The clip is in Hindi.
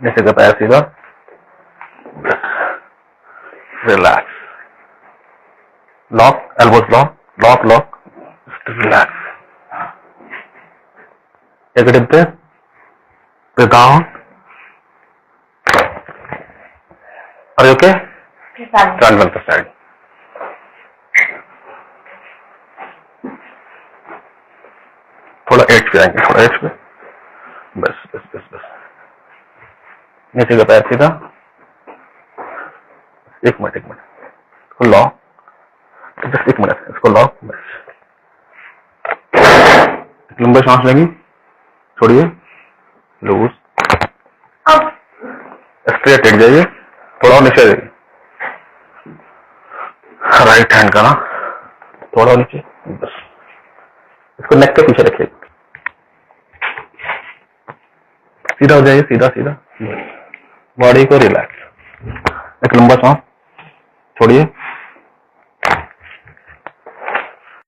नीचे का पैर सीधा, relax, lock, elbows lock, lock lock, relax. Take a deep breath, breathe down. Are you okay? Turn one side. थोड़ा एज पे आएंगे, थोड़ा एज पे, बस बस बस बस. नीचे का पैर सीधा, एक मिनट इसको लॉक, जस्ट एक मिनट इसको लॉक, बस. लंबी सांस लेंगी, छोड़िए, लूज, स्ट्रेट टेक जाइए, थोड़ा और नीचे जाइए, राइट हैंड का ना थोड़ा नीचे, बस. इसको नेक के पीछे रखिए, सीधा हो जाइए, सीधा सीधा, बॉडी को रिलैक्स. एक लंबा सांस, छोड़िए,